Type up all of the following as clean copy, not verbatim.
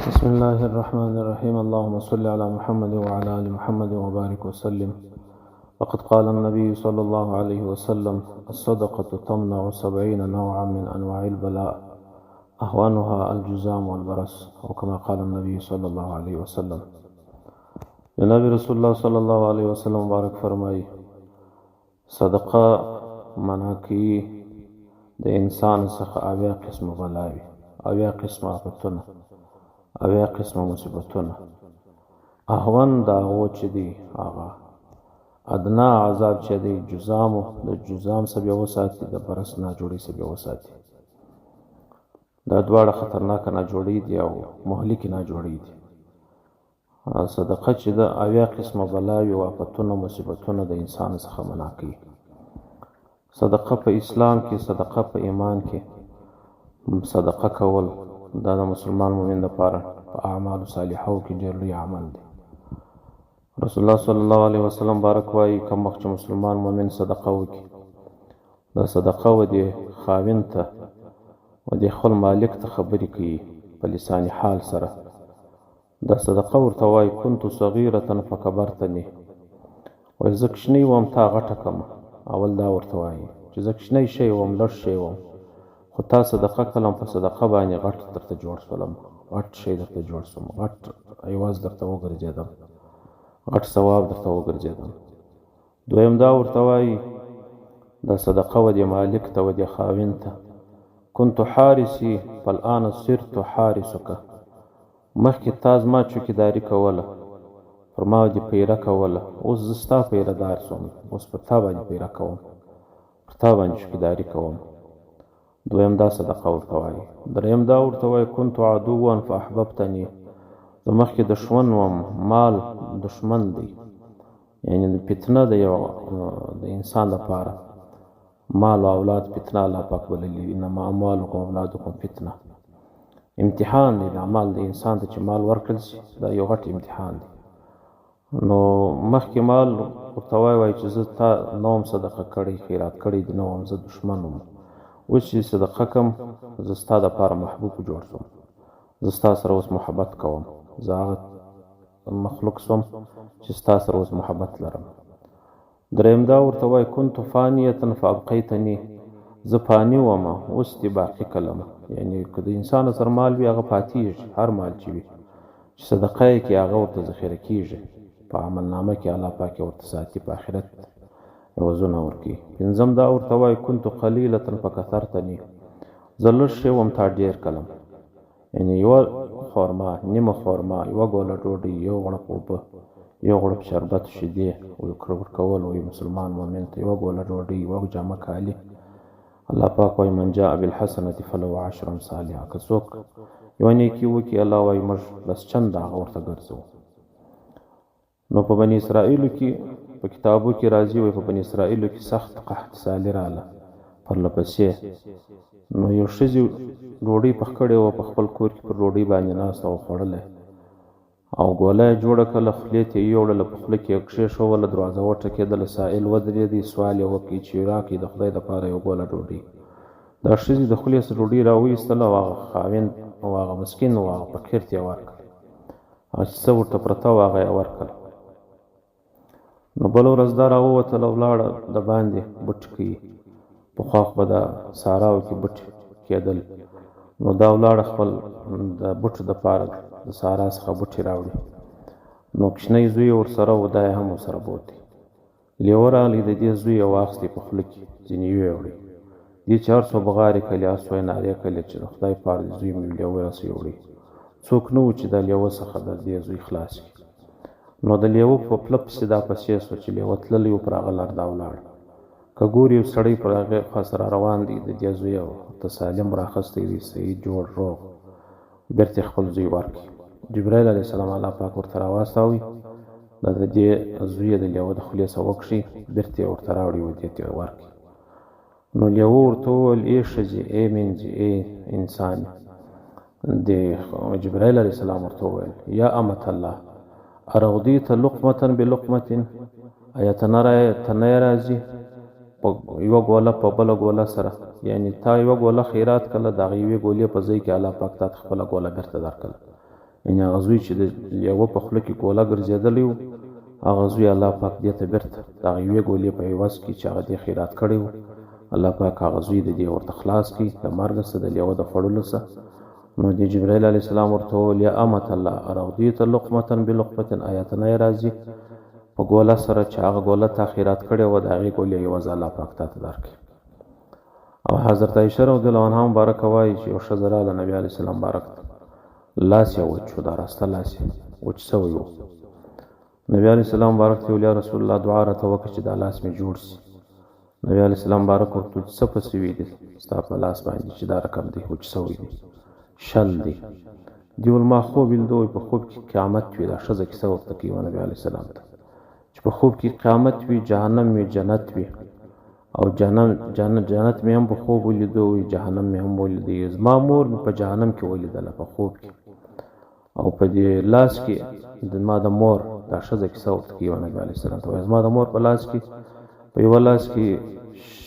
بسم الله الرحمن الرحيم. اللهم صل على محمد وعلى آل محمد وبارك وسلم. وقد قال النبي صلى الله عليه وسلم: الصدقة تمنع 70 نوعا من أنواع البلاء أهوانها الجزام والبرص، أو كما قال النبي صلى الله عليه وسلم. جناب رسول الله صلى الله عليه وسلم مبارک فرمائی: صدقه منع کی د انسان څخه اویا قسم بلاوي، اویا قسم آفتونه، اویا قسم مصیبتونه. اهون دا هغو چې دی هغه ادنا عذاب چې دی جزامو، د جزام څخه بیا وساتي، د برس ناجوړي څخه بیا وساتي. دا دواړه خطرناکه ناجوړي دي او مهلکې ناجوړي دي. صدقه چې د اویا قسم بلاوي او آفتونه مصیبتونه د انسان څخه منع کوي. صدقه په اسلام کې، صدقه په ایمان کې، صدقه کول دا د مسلمان مؤمن لپاره په اعمال صالحو کې ډېر لوی عمل دی. رسول الله صلی الله علیه وسلم بارک وایي: کوم وخت چې مسلمان مؤمن صدقه وکړي، دا صدقه و دې خاوند ته و دې خپل مالک ته خبرې کوي په لسان حال سره. دا صدقه ورته وایي: كنت صغیرة فکبرتنی، وایي زه کوچنی وم تا غټه کړمه. اول دا ورته وایي چې زه کوچنی شی وم، لږ شی وم، خو تا صدقه کړم، په صدقه باندې غټ درته جوړ شولم، غټ شی درته جوړ شوم، غټ عوض درته وګرځېدم، غټ ثواب درته وګرځېدم. دویم دا ورته وایي دا صدقه و دې مالک ته و دې خاوند ته: كنت حارسي فالآن صرت حارسک، مخکې تا زما چوکیداري کوله، پر ما دې پیره کوله، اوس زه ستا پیره دار شوم، اوس پر تا باندې پیره کوم، پر تا باندې چوکیداري کوم. دویم دا صدقه ورته وایي. دریم دا ورته وایي: كنت عدوا فاحببتنی، زه مخکې دشمن وم، مال دشمن دی، یعنی فتنه د یو د انسان لپاره مال او اولاد فتنه الله پاک بللی: انما اموالکم اولادکم فتنه، امتحان دی. د مال د انسان ته چې مال ورکړل شي دا یو غټ امتحان دی. نو مخکې مال ورته وایي چې زه تا نه وم صدقه کړی، خیرات کړی دی، نه وم، زه دشمن وم. اوس چې صدقه کم، زه ستا دپاره محبوب جوړ شوم، زه ستا سره اوس محبت کوم، زه هغه مخلوق شوم چې ستا سره اوس محبت لرم. دریم دا ورته وایي: كنت فانیة فابقیتنی، زه فاني وم، اوس دې باقي کړم. یعنی که د انسان سره مال وي هغه پاتېږي، هر مال چې وي چې صدقه یې کړي هغه ورته ذخیره کېږي، په عملنامه کې الله پاک ورته ساتي، په آخرت عوضونه ورکوي. پنځم دا ورته وایي: كنت قلیلة فکثرتنی، زه لږ شی وم تا ډېر کړم. یعنی یوه خورما، نیمه خورما، یوه ګوله ډوډۍ، یو غړپ اوبه، یو غړپ شربت، شیدې ورکول وایي مسلمان مؤمن ته، یوه ګوله ډوډۍ، یوه جامه کالي. الله پاک وایي: من جاء بالحسنة فله عشر امثالها، که څوک یوه نیکي وکړي الله وایي موږ لس چنده هغه ورته ګرځوو. نو په بني اسرائیلو کې په کتابو کې راځي، وایي په بني اسرائیلو کې سخت قحط سالي راغله پرله پسې. نو یو ښځې ډوډۍ پخ کړې وه، په خپل کور کې پر ډوډۍ باندې ناسته وه، خوړله او ګوله یې جوړه کړله، خولې ته یې یوړله، په خوله کې یې کښېښوله، دروازه وټکېدله، سائل ودرېدی، سوال یې وکړي چې راکړي د خدای دپاره یو ګوله ډوډۍ. دا ښځې د خولې څخه ډوډۍ راویستله او هغه خاوند او هغه مسکین و هغه فقیر ته یې ورکړه، هغه چې څه ورته پرته وه هغه یې ورکړه. نو بله ورځ دا راووتله، ولاړه د باندې بوټ کوي، پخوا خو به د ساراو کې بوټ کېدل، نو دا ولاړه خپل د بوټو دپاره د سارا څخه بوټي راوړي. نو کوچنی زوی یې ورسره و، دا یې هم ورسره بوتي. لیوه راغلی، د دې زوی یې واخیستی، په خوله کې ځینې یې وړي، دې چې هر څو بغارې کړلې، هر څو یې نارې کړلې چې د خدای پاره د زوی مې لیوه راسه یوړی. څوک نه و چې د لیوه څخه د دې زوی خلاص کړي. نو د لیوه په پله پسې دا پسې سو چې لیوه تللی و، پر هغه لار دا ولاړ. که ګوري یو سړی پر هغې خوا سره روان دی، د دې زوی ورته سالم راخستی دی، صحیح جوړ روغ، بېرته یې خپل زوی ورکړي. جبرائیل علیه السلام الله پاک ورته راواستوي، دا د دې زوی یې د لیوه د خولې څخه وکښي، بېرته یې ورته راوړي او دې ته یې ورکړي. نو لیوه ورته وویل: ای ښځې، ای مینځې، ای انسان. د جبرائیل علیه السلام ورته وویل: یا امة الله ارغضیت لقمة بلقمة، آیا ته نه راضي یوه ګوله په بله ګوله سره، یعنی تا یوه ګوله خیرات کړله، د هغې یوې ګولې په ځای کې الله پاک تا ته خپله ګوله بېرته درکړله. یعنې هغه زوی چې د لیوه په خوله کې ګوله ګرځېدلی و هغه زوی الله پاک دې ته بېرته د هغه یوې ګولې په عوض کې چې هغه دې خیرات کړی و الله پاک هغه زوی د دې ورته خلاص کړي د مرګ څخه د لیوه د خوړلو څخه. نو د جبرائیل علیه السلام ورته وویل یا امة الله ارضیت لقمة بلقمة آیاتنا یې راځي په ګوله سره چې هغه ګوله تا خیرات کړې وه د هغې ګولې عوض الله پاک تا ته درکړي. او حضرت عایشه رضی الله عنها مبارکه وایي چې یو ښځه راغله نبي علیه السلام مبارک ته لاس یې وچ شو دا راسته لاس یې وچ سوی و. نبي علیه السلام مبارک ته ویل یا رسول الله دعا راته وکړه چې دا لاس مې جوړ شي. نبي علیه السلام مبارک ورته څه په سوي دي ستا په لاس باندې چې دا رقم دی وچ سوی دی شل دی. دی ول ما خوب لیدو په خوب کې قیامت وي دا ښځه کیسه ورته کوي نبي علیه السلام ته چې په خوب کې قیامت وي جهنم وي جنت وي او جنت مې هم په خوب ولیدو وي جهنم مې هم ولیدی. زما مور په جهنم کې ولیدله په خوب کې او په دې لاس کې ما د مور دا ښځه کیسه ورته کوي نبي علیه السلام ته زما د مور په لاس کې په یوه لاس کې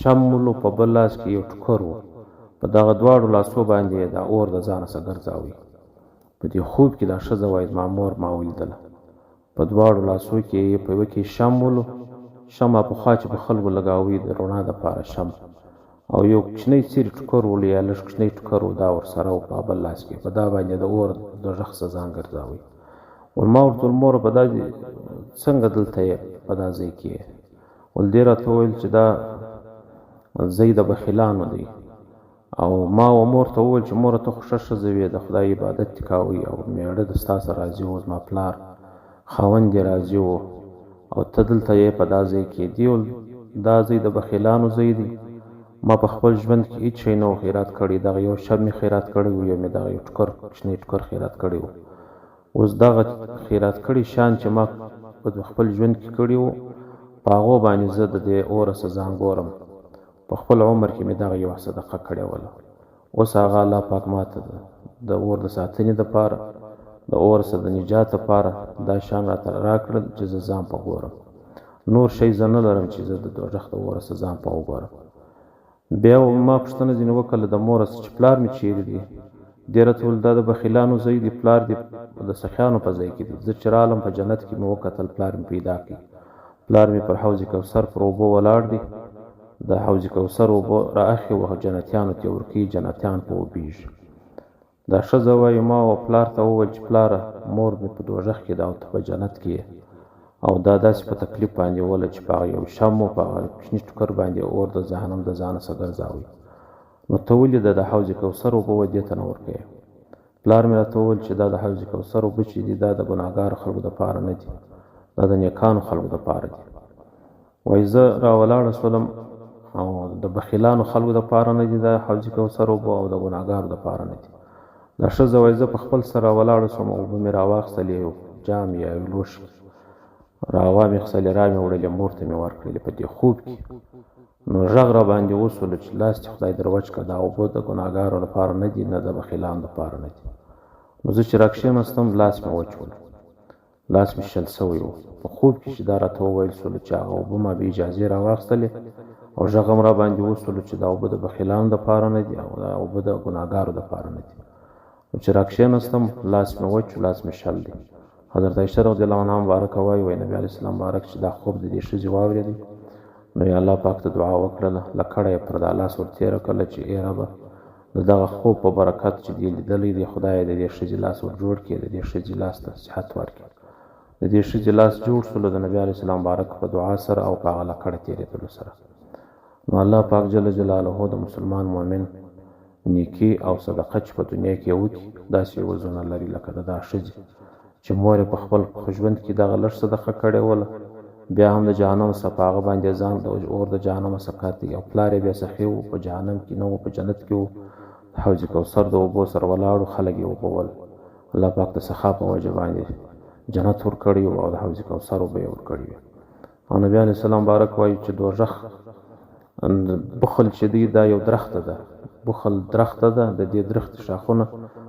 شمل و په بل لاس کې یو ټوکر و په دغه دواړو لاسو باندې دا اور د ځانه څخه ګرځاوي. په دې خوب کې دا ښځه وایي زما مور ما ولیدله په دواړو لاسو کې په یوه کې شمل و شمع پخوا چې په خلکو لګاوي د رڼا دپاره شمع او یو کوچنی څیرې ټوکر و یا لږ کوچنی ټوکر و دا ورسره و په بل لاس کې په دا باندې د اور د غږ څخه ځان ګرځاوي. ما ورته ویل موره په دا څنګه دلته یې په دا ځای کې یې ول دې راته وویل چې دا ځای د بخیلانو دی او ما و مور ته وویل چې موره ته خو ښه ښځه وې د خدای عبادت دې کوئ او مېړه د ستا سره راضي و زما پلار خاوند دې راضي و او ته دلته یې په دا ځای کې دی ول دا ځای د بخیلانو ځای دی ما په خپل ژوند کې هېڅ شی نه و خیرات کړی دغه یو شب مې خیرات کړی و یا مې دغه یو ټوکر کوچنی ټوکر خیرات کړی و. اوس دغه خیرات کړي شان چې ما په خپل ژوند کې کړي و په هغو باندې زه د دې اوره څه ځان ګورم په خپل عمر کې مې دغه یوه صدقه کړې وله. اوس هغه الله پاک ما ته د اور د ساتنې دپاره د اور څخه د نجات دپاره دا شان راته راکړل چې زه ځان په ګورم نور شی زه نه لرم چې زه د دوزخ د اوره څخه ځان په وګورم. بیا ما پوښتنه ځینې وکړله د موره څه چې پلار مې چیرې دی دې راته وویل دا د بخیلانو ځای دی پلار دې د سخیانو په ځای کې دی. زه چې رالم په جنت کې مې وکتل پلار مې پیدا کړي پلار مې پر حوض کوثر پر اوبو ولاړ دی د حوض کوثر اوبه رااخې وه جنتیانو ته ورکوي جنتیان په وبیږي. دا ښځه وایي ما و پلار ته وویل چې پلاره مور مې په دوزخ کې ده او ته په جنت کې یې او دا داسې په تکلیف باندې وله چې په هغه یو شم و په هغه کوچني ټوکر باندې اور د جهنم د ځانه څخه ګرځاوي. نو ته ولې د حوض کوثر اوبه و دې ته نه ورکوې. پلار مې راته وویل چې دا د حوض کوثر اوبه چې دي دا د ګناهګارو خلکو دپاره نه دي دا د نیکانو خلکو دپاره دي. وایي زه راولاړه شولم او د بخیلانو خلکو دپاره نه دي دا حوض کوثر اوبه او د ګناهګارو دپاره نه دي. دا ښځه وایي زه په خپل سر راولاړه شوم اوبه مې راواخیستلې یو جام یا یو لوښي راواخیستلې را مې وړلې مور ته مې ورکړلې په دې خوب کې. نو غږ را باندې وسوله چې لاس دې خدای در وچ کړه دا اوبه د ګناهګارو لپاره نه دي نه د بخیلانو لپاره نه دي. نو زه چې راکښېناستم لاس مې وچ ول لاس مې شل سوی و په خوب کې چې دا راته وویل سوله چې هغه اوبه ما بې اجازې راواخیستلې او غږ هم را باندې وسوله چې دا اوبه د بخیلانو دپاره نه دي او دا اوبه د ګناهګارو دپاره نه دي. نو چې راکښېناستم لاس مې وچ لاس مې شل دی. حضرت عایشه رضی الله عنها مبارکه وایي نبي علیه السلام مبارک چې دا خوب د دې ښځې واورېدی نو یا الله پاک ته دعا وکړله لکړه یې پر دا لاس ورتېره کړله چې ای ربه د دغه خوب په برکت چې دې لیدلی دی خدایه د دې ښځې لاس ور جوړ کړي د دې ښځې لاس ته صحت ورکړي. د دې ښځې لاس جوړ شولو د نبي علیه السلام مبارک په دعا سره او په هغه لکړه تېرېدلو سره. نو الله پاک جل جلاله د مسلمان مؤمن نیکي او صدقه چې په دنیا کې وکړي داسې وزرونه لري لکه د دا ښځې چې مور یې په خپل ژوند کې دغه لږ صدقه کړې وله بیا هم د جهنم څخه په هغه باندې ځان د اور د جهنم څخه کاتی او پلار یې بیا سخي و په جهنم کې نه و په جنت کې و حوض کوثر د اوبو سره ولاړو خلک یې وبول الله پاک د سخا په وجه باندې جنت ورکړی او د حوض کوثر اوبه یې ورکړي. او نبي علیه السلام مبارک وایي چې دوزخ بخل چې دی دا یو درخته ده بخل درخته ده د دې درخت شاخونه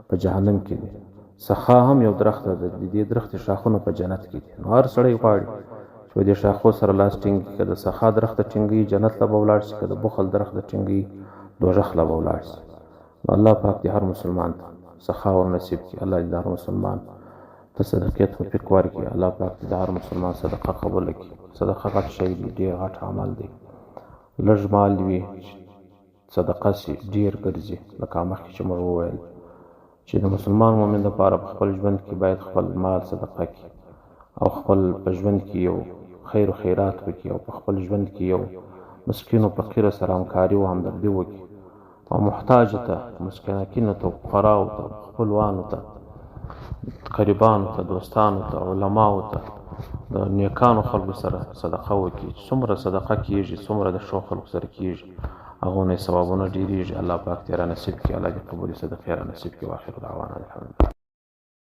په جهنم کې دي سخا هم یو درخته ده د دې درخت شاخونه په جنت کې دي. نو هر سړی غواړي چې د شاخو سره لاس ټینګ کړي د سخا درخت ټینګي جنت له ولاړ شي د بخل درخت ټینګي دوزخ له ولاړ شي. الله پاک دې هر مسلمان سخا ور نصیب کړي. الله دې د هر مسلمان ته صدقې توفیق ورکړي. الله پاک دې د هر مسلمان صدقه قبول کړي. صدقه غټ شی دی، ډېر غټ عمل دی. لږ مال وي صدقه سي ډېر ګرځي، لکه مخکې چې موږ وویل چې د مسلمان مؤمن لپاره په خپل ژوند کې باید خپل مال صدقه کړي او خپل په ژوند کې یو خیر و خیرات وکړي او په خپل ژوند کې یو مسکین او فقیر سره همکاري او همدردي وکړي او محتاج ته، مسکینانو ته، فقراو ته، خپلوانو ته، قریبانو ته، دوستانو ته، علماو ته، د نیکانو خلکو سره صدقه وکړي. څومره صدقه کېږي، څومره د ښو خلکو سره کېږي، هغو نه ثوابونه ډېرېږي. الله پاک دې را نصیب کړي. الله دې قبولې صدقې را نصیب کړي. واخر دعوانا الحمدلله.